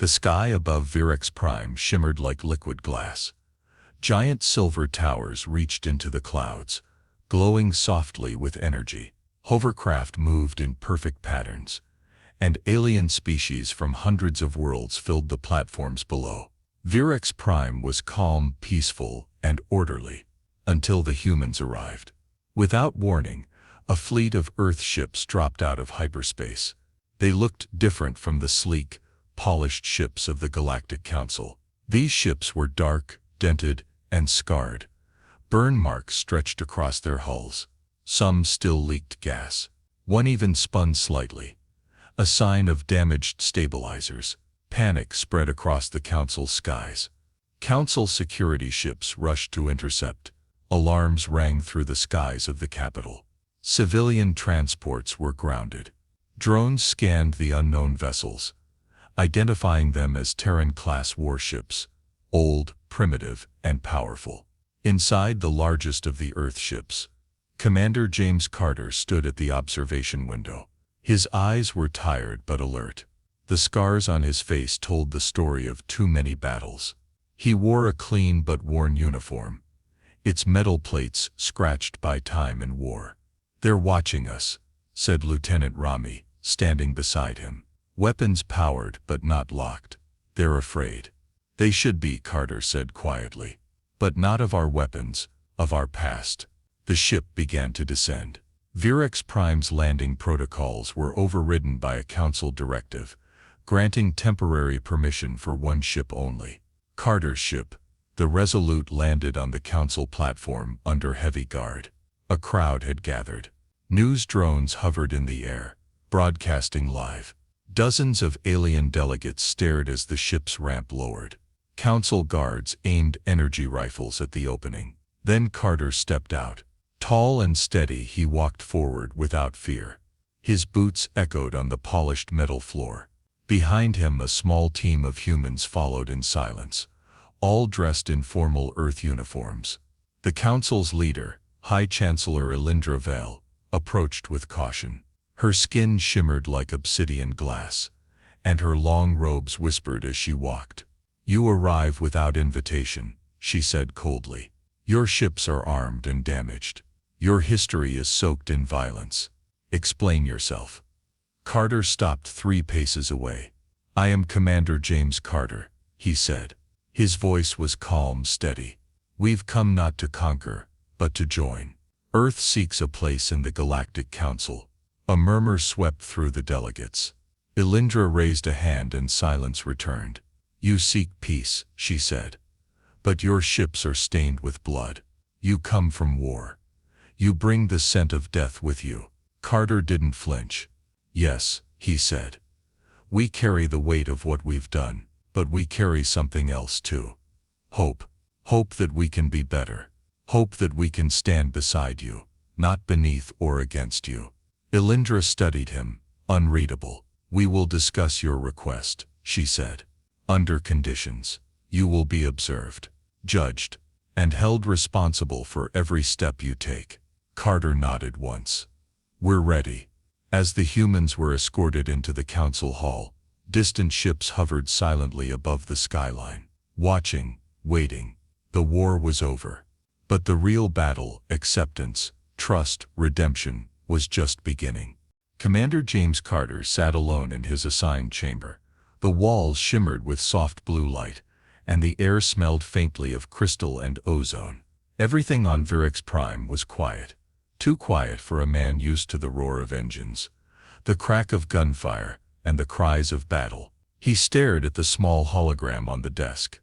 The sky above Virex Prime shimmered like liquid glass. Giant silver towers reached into the clouds, glowing softly with energy. Hovercraft moved in perfect patterns, and alien species from hundreds of worlds filled the platforms below. Virex Prime was calm, peaceful, and orderly, until the humans arrived. Without warning, a fleet of Earth ships dropped out of hyperspace. They looked different from the sleek, polished ships of the Galactic Council. These ships were dark, dented, and scarred. Burn marks stretched across their hulls. Some still leaked gas. One even spun slightly, a sign of damaged stabilizers. Panic spread across the Council's skies. Council security ships rushed to intercept. Alarms rang through the skies of the capital. Civilian transports were grounded. Drones scanned the unknown vessels, identifying them as Terran-class warships, old, primitive, and powerful. Inside the largest of the Earth ships, Commander James Carter stood at the observation window. His eyes were tired but alert. The scars on his face told the story of too many battles. He wore a clean but worn uniform, its metal plates scratched by time and war. "They're watching us," said Lieutenant Rami, standing beside him. "Weapons powered but not locked. They're afraid." "They should be," Carter said quietly. "But not of our weapons, of our past." The ship began to descend. Virex Prime's landing protocols were overridden by a council directive, granting temporary permission for one ship only. Carter's ship, the Resolute, landed on the council platform under heavy guard. A crowd had gathered. News drones hovered in the air, broadcasting live. Dozens of alien delegates stared as the ship's ramp lowered. Council guards aimed energy rifles at the opening. Then Carter stepped out. Tall and steady, he walked forward without fear. His boots echoed on the polished metal floor. Behind him, a small team of humans followed in silence, all dressed in formal Earth uniforms. The Council's leader, High Chancellor Elindra Vale, approached with caution. Her skin shimmered like obsidian glass, and her long robes whispered as she walked. "You arrive without invitation," she said coldly. "Your ships are armed and damaged. Your history is soaked in violence. Explain yourself." Carter stopped 3 paces away. "I am Commander James Carter," he said. His voice was calm, steady. "We've come not to conquer, but to join. Earth seeks a place in the Galactic Council." A murmur swept through the delegates. Elindra raised a hand and silence returned. "You seek peace," she said. "But your ships are stained with blood. You come from war. You bring the scent of death with you." Carter didn't flinch. "Yes," he said. "We carry the weight of what we've done, but we carry something else too. Hope. Hope that we can be better. Hope that we can stand beside you, not beneath or against you." Elindra studied him, unreadable. "We will discuss your request," she said. "Under conditions. You will be observed, judged, and held responsible for every step you take." Carter nodded once. "We're ready." As the humans were escorted into the council hall, distant ships hovered silently above the skyline, watching, waiting. The war was over. But the real battle, acceptance, trust, redemption, was just beginning. Commander James Carter sat alone in his assigned chamber. The walls shimmered with soft blue light, and the air smelled faintly of crystal and ozone. Everything on Virex Prime was quiet. Too quiet for a man used to the roar of engines, the crack of gunfire, and the cries of battle. He stared at the small hologram on the desk.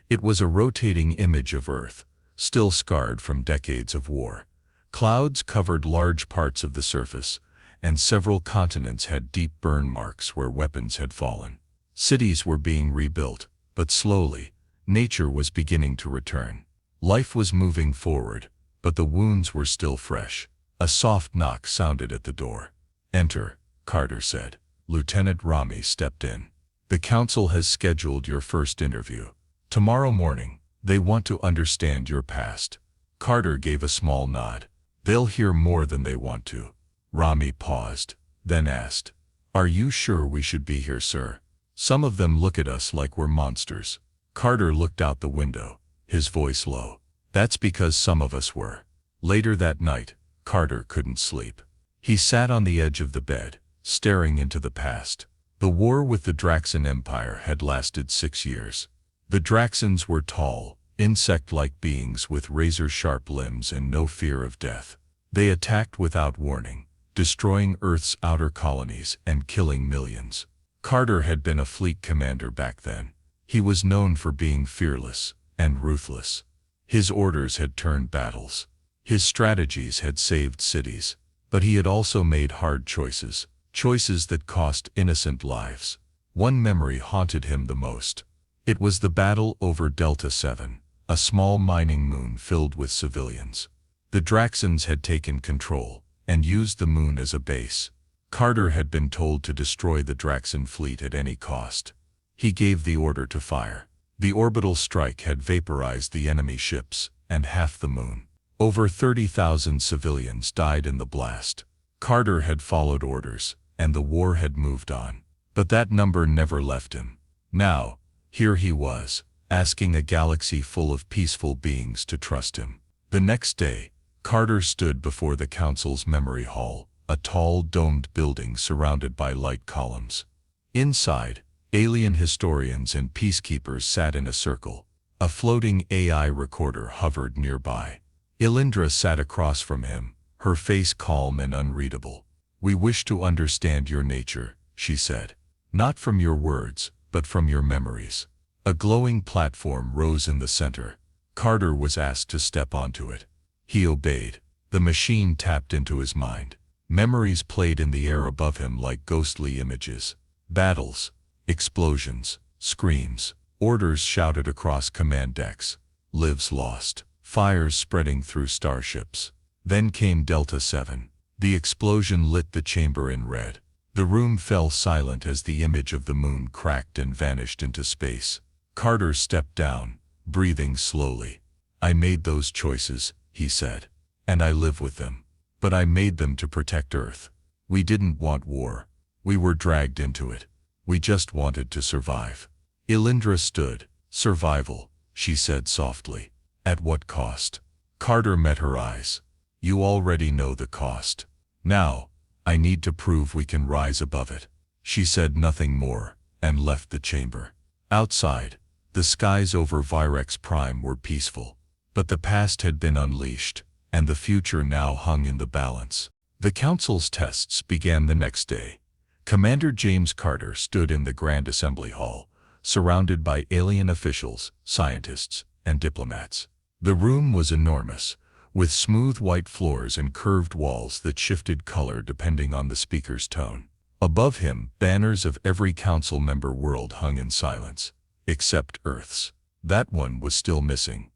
It was a rotating image of Earth, still scarred from decades of war. Clouds covered large parts of the surface, and several continents had deep burn marks where weapons had fallen. Cities were being rebuilt, but slowly. Nature was beginning to return. Life was moving forward, but the wounds were still fresh. A soft knock sounded at the door. "Enter," Carter said. Lieutenant Rami stepped in. "The council has scheduled your first interview. Tomorrow morning. They want to understand your past." Carter gave a small nod. "They'll hear more than they want to." Rami paused, then asked, "Are you sure we should be here, sir?" Some of them look at us like we're monsters. Carter looked out the window, his voice low. That's because some of us were. Later that night, Carter couldn't sleep. He sat on the edge of the bed, staring into the past. The war with the Draxan Empire had lasted 6 years. The Draxans were tall, insect-like beings with razor-sharp limbs and no fear of death. They attacked without warning, destroying Earth's outer colonies and killing millions. Carter had been a fleet commander back then. He was known for being fearless and ruthless. His orders had turned battles. His strategies had saved cities. But he had also made hard choices, choices that cost innocent lives. One memory haunted him the most. It was the battle over Delta 7, a small mining moon filled with civilians. The Draxans had taken control and used the moon as a base. Carter had been told to destroy the Draxan fleet at any cost. He gave the order to fire. The orbital strike had vaporized the enemy ships and half the moon. Over 30,000 civilians died in the blast. Carter had followed orders, and the war had moved on. But that number never left him. Now, here he was, asking a galaxy full of peaceful beings to trust him. The next day, Carter stood before the Council's memory hall, a tall domed building surrounded by light columns. Inside, alien historians and peacekeepers sat in a circle. A floating AI recorder hovered nearby. Elindra sat across from him, her face calm and unreadable. "We wish to understand your nature," she said. "Not from your words, but from your memories." A glowing platform rose in the center. Carter was asked to step onto it. He obeyed. The machine tapped into his mind. Memories played in the air above him like ghostly images. Battles, explosions, screams, orders shouted across command decks, lives lost, fires spreading through starships. Then came Delta 7. The explosion lit the chamber in red. The room fell silent as the image of the moon cracked and vanished into space. Carter stepped down, breathing slowly. "I made those choices," he said, "and I live with them. But I made them to protect Earth. We didn't want war. We were dragged into it. We just wanted to survive." Elindra stood. "Survival," she said softly. "At what cost?" Carter met her eyes. "You already know the cost. Now, I need to prove we can rise above it." She said nothing more, and left the chamber. Outside, the skies over Virex Prime were peaceful. But the past had been unleashed, and the future now hung in the balance. The Council's tests began the next day. Commander James Carter stood in the Grand Assembly Hall, surrounded by alien officials, scientists, and diplomats. The room was enormous, with smooth white floors and curved walls that shifted color depending on the speaker's tone. Above him, banners of every council member world hung in silence, except Earth's. That one was still missing.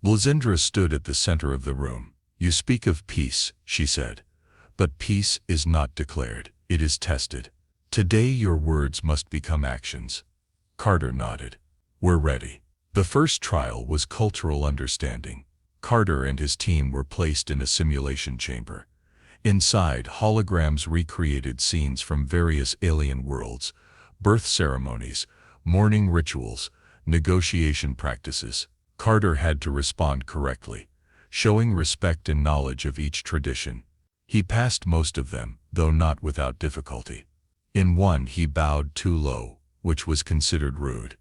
Blazindra stood at the center of the room. "You speak of peace," she said. "But peace is not declared, it is tested. Today your words must become actions." Carter nodded. "We're ready." The first trial was cultural understanding. Carter and his team were placed in a simulation chamber. Inside, holograms recreated scenes from various alien worlds, birth ceremonies, mourning rituals, negotiation practices. Carter had to respond correctly, showing respect and knowledge of each tradition. He passed most of them, though not without difficulty. In one he bowed too low, which was considered rude.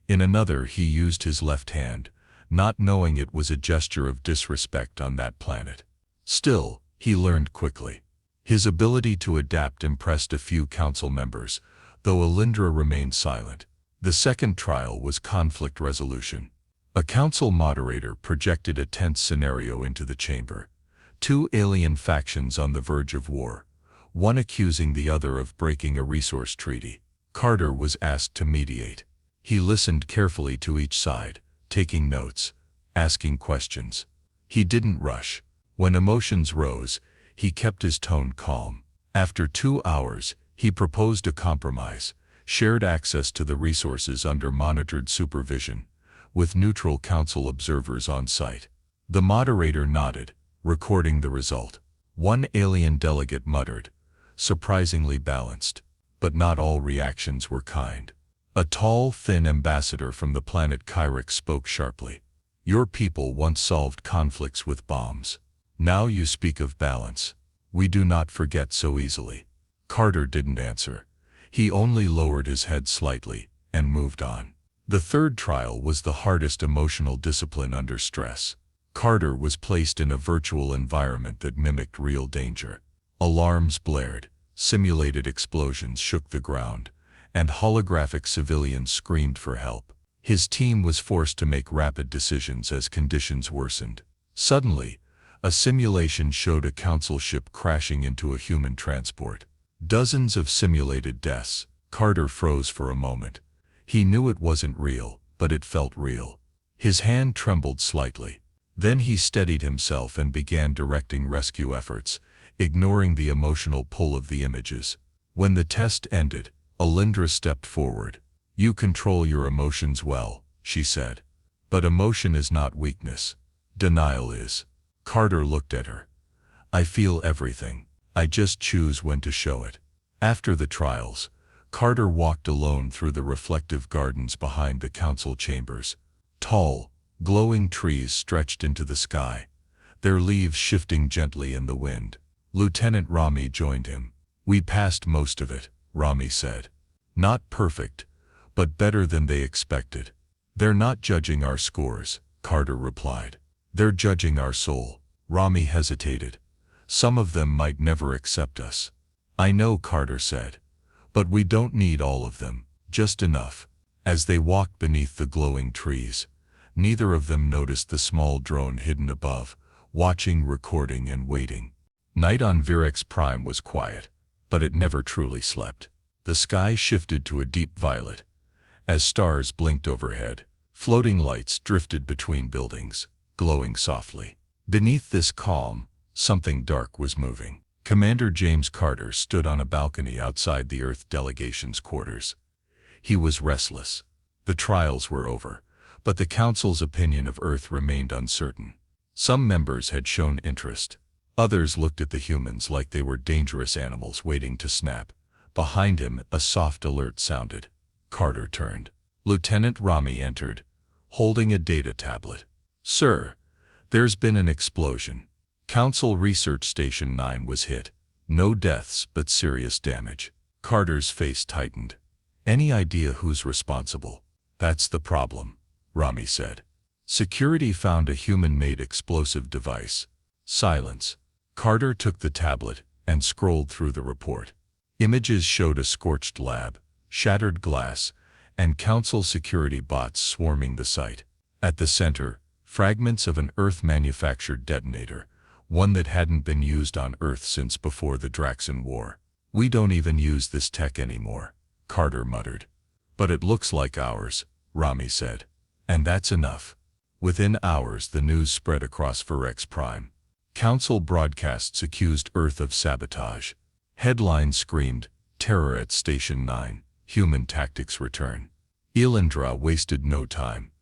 In another he used his left hand, not knowing it was a gesture of disrespect on that planet. Still, he learned quickly. His ability to adapt impressed a few council members, though Elindra remained silent. The second trial was conflict resolution. A council moderator projected a tense scenario into the chamber. Two alien factions on the verge of war, one accusing the other of breaking a resource treaty. Carter was asked to mediate. He listened carefully to each side, taking notes, asking questions. He didn't rush. When emotions rose, he kept his tone calm. After 2 hours, he proposed a compromise: shared access to the resources under monitored supervision, with neutral council observers on site. The moderator nodded, recording the result. One alien delegate muttered, "Surprisingly balanced." But not all reactions were kind. A tall, thin ambassador from the planet Kyrix spoke sharply. Your people once solved conflicts with bombs. Now you speak of balance. We do not forget so easily. Carter didn't answer. He only lowered his head slightly and moved on. The third trial was the hardest emotional discipline under stress. Carter was placed in a virtual environment that mimicked real danger. Alarms blared, simulated explosions shook the ground, and holographic civilians screamed for help. His team was forced to make rapid decisions as conditions worsened. Suddenly, a simulation showed a council ship crashing into a human transport. Dozens of simulated deaths. Carter froze for a moment. He knew it wasn't real, but it felt real. His hand trembled slightly. Then he steadied himself and began directing rescue efforts, ignoring the emotional pull of the images. When the test ended, Alindra stepped forward. You control your emotions well, she said. But emotion is not weakness. Denial is. Carter looked at her. I feel everything. I just choose when to show it. After the trials, Carter walked alone through the reflective gardens behind the council chambers. Tall, glowing trees stretched into the sky, their leaves shifting gently in the wind. Lieutenant Rami joined him. We passed most of it, Rami said. Not perfect, but better than they expected. They're not judging our scores, Carter replied. They're judging our soul. Rami hesitated. Some of them might never accept us. I know, Carter said. But we don't need all of them, just enough. As they walked beneath the glowing trees, neither of them noticed the small drone hidden above, watching, recording, and waiting. Night on Virex Prime was quiet, but it never truly slept. The sky shifted to a deep violet. As stars blinked overhead, floating lights drifted between buildings, glowing softly. Beneath this calm, something dark was moving. Commander James Carter stood on a balcony outside the Earth delegation's quarters. He was restless. The trials were over, but the Council's opinion of Earth remained uncertain. Some members had shown interest. Others looked at the humans like they were dangerous animals waiting to snap. Behind him, a soft alert sounded. Carter turned. Lieutenant Rami entered, holding a data tablet. Sir, there's been an explosion. Council Research Station 9 was hit. No deaths, but serious damage. Carter's face tightened. Any idea who's responsible? That's the problem, Rami said. Security found a human-made explosive device. Silence. Carter took the tablet and scrolled through the report. Images showed a scorched lab, shattered glass, and Council security bots swarming the site. At the center, fragments of an Earth-manufactured detonator, one that hadn't been used on Earth since before the Draxan War. We don't even use this tech anymore, Carter muttered. But it looks like ours, Rami said. And that's enough. Within hours the news spread across Virex Prime. Council broadcasts accused Earth of sabotage. Headlines screamed, Terror at Station 9, Human Tactics Return. Alindra wasted no time.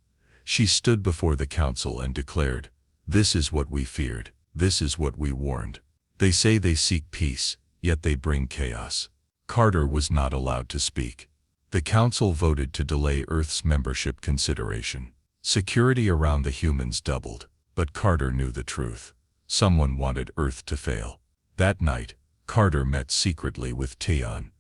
She stood before the Council and declared, This is what we feared. This is what we warned. They say they seek peace, yet they bring chaos. Carter was not allowed to speak. The Council voted to delay Earth's membership consideration. Security around the humans doubled, but Carter knew the truth. Someone wanted Earth to fail. That night, Carter met secretly with Taeon,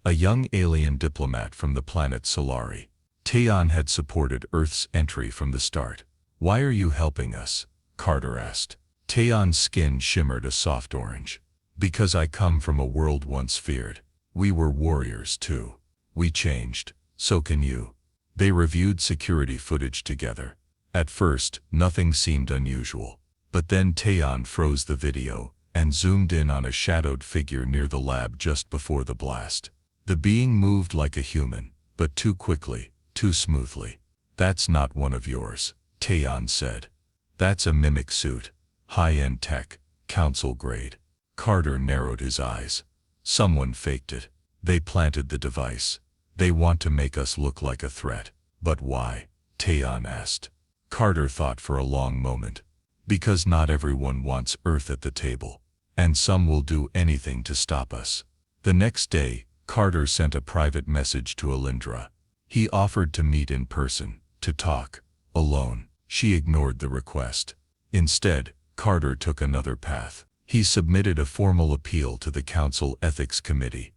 a young alien diplomat from the planet Solari. Taeon had supported Earth's entry from the start. Why are you helping us? Carter asked. Taeon's skin shimmered a soft orange. Because I come from a world once feared. We were warriors too. We changed. So can you. They reviewed security footage together. At first, nothing seemed unusual. But then Taeon froze the video and zoomed in on a shadowed figure near the lab just before the blast. The being moved like a human, but too quickly, too smoothly. That's not one of yours, Taeon said. That's a mimic suit. High-end tech, council grade. Carter narrowed his eyes. Someone faked it. They planted the device. They want to make us look like a threat. But why? Taeon asked. Carter thought for a long moment. Because not everyone wants Earth at the table. And some will do anything to stop us. The next day, Carter sent a private message to Alindra. He offered to meet in person, to talk, alone. She ignored the request. Instead, Carter took another path. He submitted a formal appeal to the Council Ethics Committee,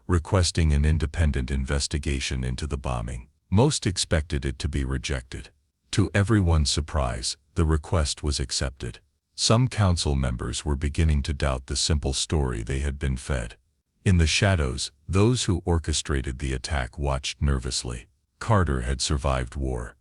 requesting an independent investigation into the bombing. Most expected it to be rejected. To everyone's surprise, the request was accepted. Some council members were beginning to doubt the simple story they had been fed. In the shadows, those who orchestrated the attack watched nervously. Carter had survived war.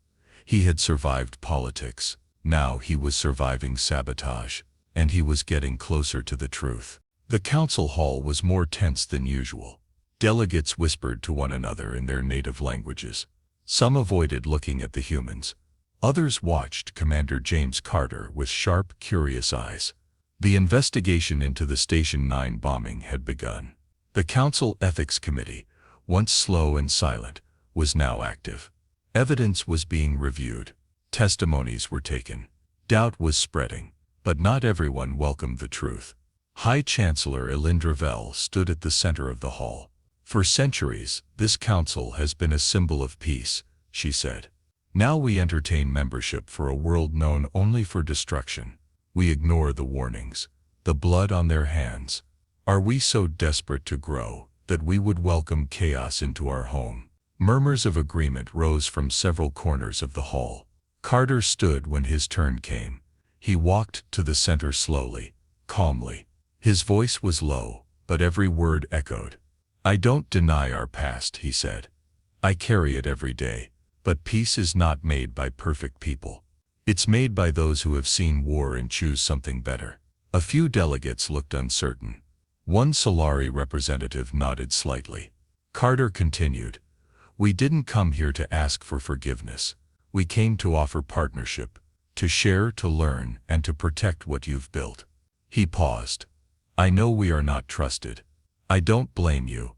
He had survived politics. Now he was surviving sabotage, and he was getting closer to the truth. The council hall was more tense than usual. Delegates whispered to one another in their native languages. Some avoided looking at the humans. Others watched Commander James Carter with sharp, curious eyes. The investigation into the Station 9 bombing had begun. The Council Ethics Committee, once slow and silent, was now active. Evidence was being reviewed. Testimonies were taken. Doubt was spreading, but not everyone welcomed the truth. High Chancellor Elindra Vell stood at the center of the hall. For centuries, this council has been a symbol of peace, she said. Now we entertain membership for a world known only for destruction. We ignore the warnings, the blood on their hands. Are we so desperate to grow that we would welcome chaos into our home? Murmurs of agreement rose from several corners of the hall. Carter stood when his turn came. He walked to the center slowly, calmly. His voice was low, but every word echoed. I don't deny our past, he said. I carry it every day. But peace is not made by perfect people. It's made by those who have seen war and choose something better. A few delegates looked uncertain. One Solari representative nodded slightly. Carter continued. We didn't come here to ask for forgiveness. We came to offer partnership, to share, to learn, and to protect what you've built. He paused. I know we are not trusted. I don't blame you,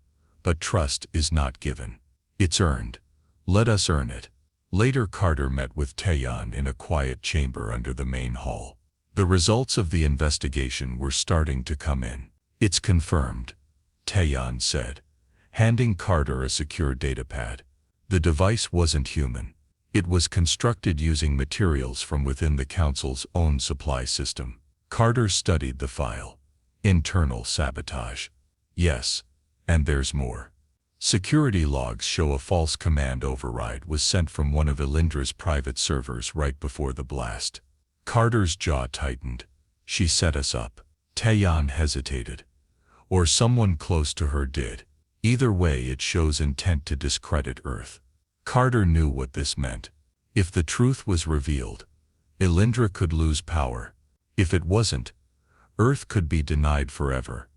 but trust is not given. It's earned. Let us earn it. Later Carter met with Taeyeon in a quiet chamber under the main hall. The results of the investigation were starting to come in. It's confirmed, Taeyeon said, handing Carter a secure datapad. The device wasn't human. It was constructed using materials from within the Council's own supply system. Carter studied the file. Internal sabotage. Yes, and there's more. Security logs show a false command override was sent from one of Elindra's private servers right before the blast. Carter's jaw tightened. She set us up. Taeyeon hesitated. Or someone close to her did. Either way, it shows intent to discredit Earth. Carter knew what this meant. If the truth was revealed, Elindra could lose power. If it wasn't, Earth could be denied forever.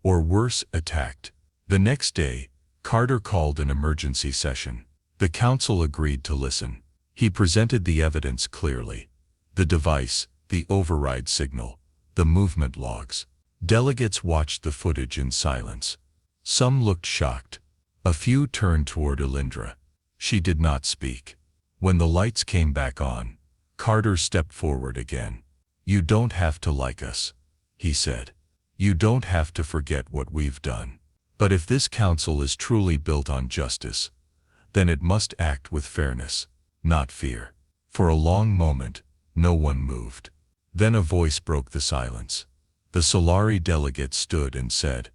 Or worse, attacked. The next day, Carter called an emergency session. The council agreed to listen. He presented the evidence clearly. The device, the override signal, the movement logs. Delegates watched the footage in silence. Some looked shocked. A few turned toward Elindra. She did not speak. When the lights came back on, Carter stepped forward again. You don't have to like us, he said. You don't have to forget what we've done. But if this council is truly built on justice, then it must act with fairness, not fear. For a long moment, no one moved. Then a voice broke the silence. The Solari delegate stood and said,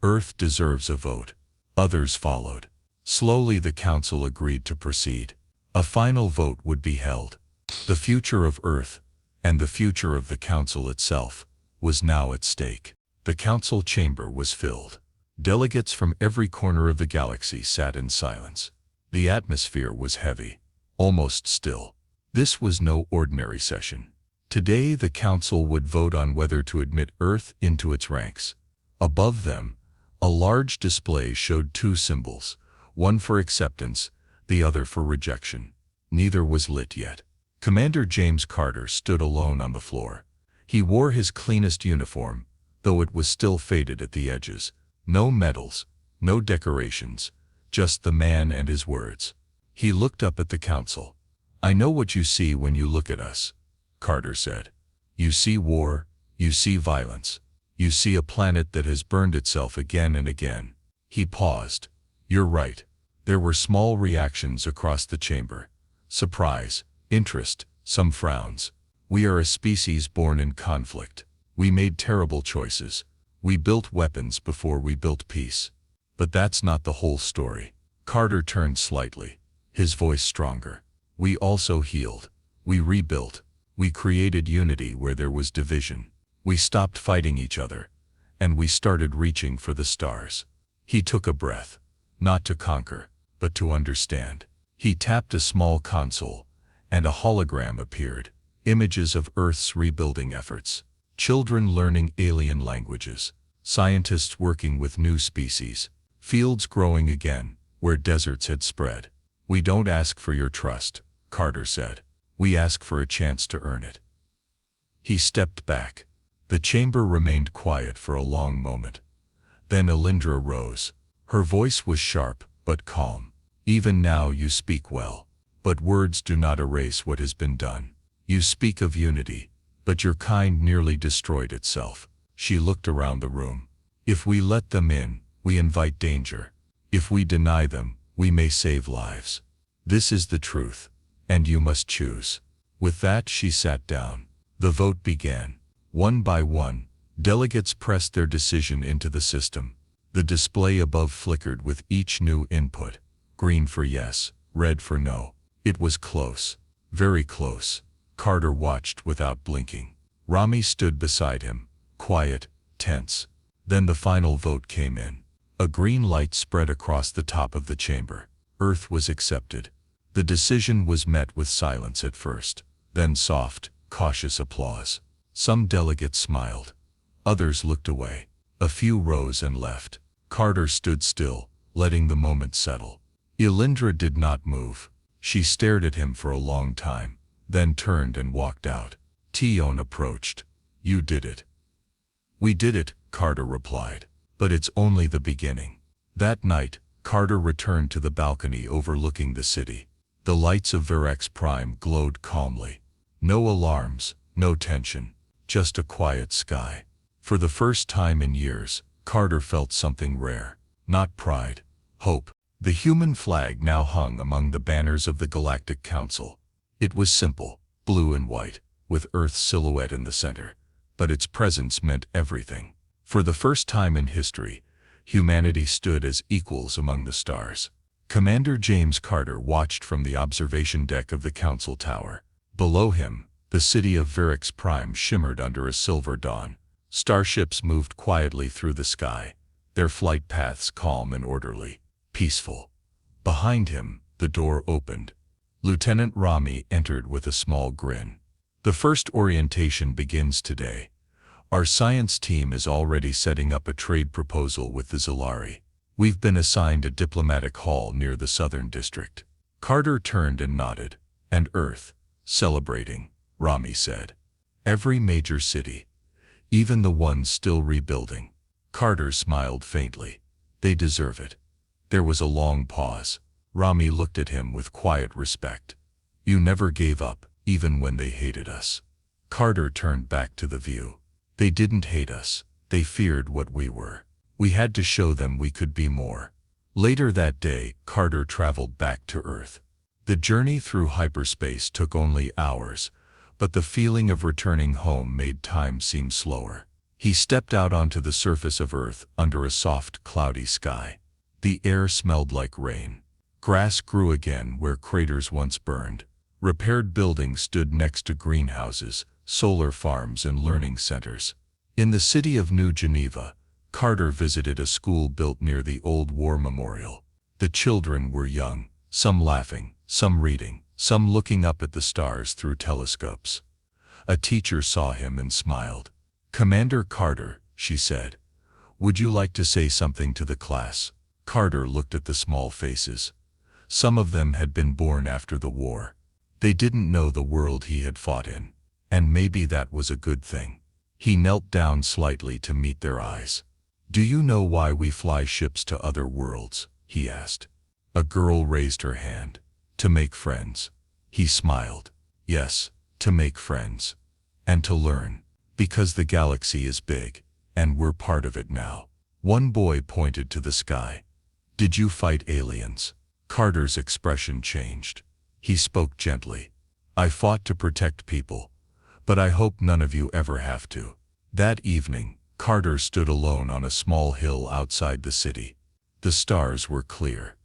Earth deserves a vote. Others followed. Slowly the council agreed to proceed. A final vote would be held. The future of Earth, and the future of the council itself, was now at stake. The council chamber was filled. Delegates from every corner of the galaxy sat in silence. The atmosphere was heavy, almost still. This was no ordinary session. Today the council would vote on whether to admit Earth into its ranks. Above them, a large display showed two symbols, one for acceptance, the other for rejection. Neither was lit yet. Commander James Carter stood alone on the floor. He wore his cleanest uniform, though it was still faded at the edges. No medals, no decorations, just the man and his words. He looked up at the council. I know what you see when you look at us, Carter said. You see war, you see violence. You see a planet that has burned itself again and again. He paused. You're right. There were small reactions across the chamber. Surprise, interest, some frowns. We are a species born in conflict. We made terrible choices. We built weapons before we built peace. But that's not the whole story. Carter turned slightly, his voice stronger. We also healed. We rebuilt. We created unity where there was division. We stopped fighting each other. And we started reaching for the stars. He took a breath. Not to conquer, but to understand. He tapped a small console, and a hologram appeared. Images of Earth's rebuilding efforts. Children learning alien languages. Scientists working with new species. Fields growing again, where deserts had spread. We don't ask for your trust, Carter said. We ask for a chance to earn it. He stepped back. The chamber remained quiet for a long moment. Then Elindra rose. Her voice was sharp, but calm. Even now you speak well. But words do not erase what has been done. You speak of unity, but your kind nearly destroyed itself. She looked around the room. If we let them in, we invite danger. If we deny them, we may save lives. This is the truth, and you must choose. With that she sat down. The vote began. One by one, delegates pressed their decision into the system. The display above flickered with each new input. Green for yes, red for no. It was close. Very close. Carter watched without blinking. Rami stood beside him, quiet, tense. Then the final vote came in. A green light spread across the top of the chamber. Earth was accepted. The decision was met with silence at first, then soft, cautious applause. Some delegates smiled. Others looked away. A few rose and left. Carter stood still, letting the moment settle. Elindra did not move. She stared at him for a long time, then turned and walked out. Tion approached. You did it. We did it, Carter replied. But it's only the beginning. That night, Carter returned to the balcony overlooking the city. The lights of Virex Prime glowed calmly. No alarms, no tension, just a quiet sky. For the first time in years, Carter felt something rare. Not pride, hope. The human flag now hung among the banners of the Galactic Council. It was simple, blue and white, with Earth's silhouette in the center. But its presence meant everything. For the first time in history, humanity stood as equals among the stars. Commander James Carter watched from the observation deck of the Council Tower. Below him, the city of Virex Prime shimmered under a silver dawn. Starships moved quietly through the sky, their flight paths calm and orderly, peaceful. Behind him, the door opened. Lieutenant Rami entered with a small grin. The first orientation begins today. Our science team is already setting up a trade proposal with the Zilari. We've been assigned a diplomatic hall near the southern district. Carter turned and nodded. And Earth, celebrating, Rami said. Every major city, even the ones still rebuilding. Carter smiled faintly. They deserve it. There was a long pause. Rami looked at him with quiet respect. You never gave up, even when they hated us. Carter turned back to the view. They didn't hate us. They feared what we were. We had to show them we could be more. Later that day, Carter traveled back to Earth. The journey through hyperspace took only hours, but the feeling of returning home made time seem slower. He stepped out onto the surface of Earth under a soft, cloudy sky. The air smelled like rain. Grass grew again where craters once burned. Repaired buildings stood next to greenhouses, solar farms and learning centers. In the city of New Geneva, Carter visited a school built near the old war memorial. The children were young, some laughing, some reading, some looking up at the stars through telescopes. A teacher saw him and smiled. Commander Carter, she said, would you like to say something to the class? Carter looked at the small faces. Some of them had been born after the war. They didn't know the world he had fought in. And maybe that was a good thing. He knelt down slightly to meet their eyes. Do you know why we fly ships to other worlds? He asked. A girl raised her hand. To make friends. He smiled. Yes, to make friends. And to learn. Because the galaxy is big, and we're part of it now. One boy pointed to the sky. Did you fight aliens? Carter's expression changed. He spoke gently. I fought to protect people, but I hope none of you ever have to. That evening, Carter stood alone on a small hill outside the city. The stars were clear.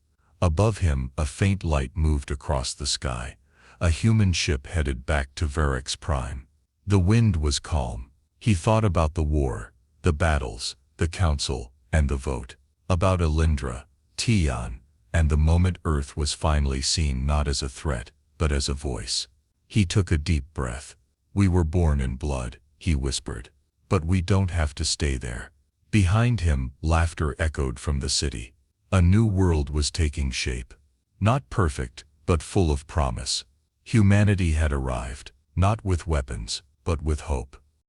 Above him, a faint light moved across the sky. A human ship headed back to Varix Prime. The wind was calm. He thought about the war, the battles, the council, and the vote. About Alindra, Tian, and the moment Earth was finally seen not as a threat, but as a voice. He took a deep breath. We were born in blood, he whispered. But we don't have to stay there. Behind him, laughter echoed from the city. A new world was taking shape. Not perfect, but full of promise. Humanity had arrived, not with weapons, but with hope.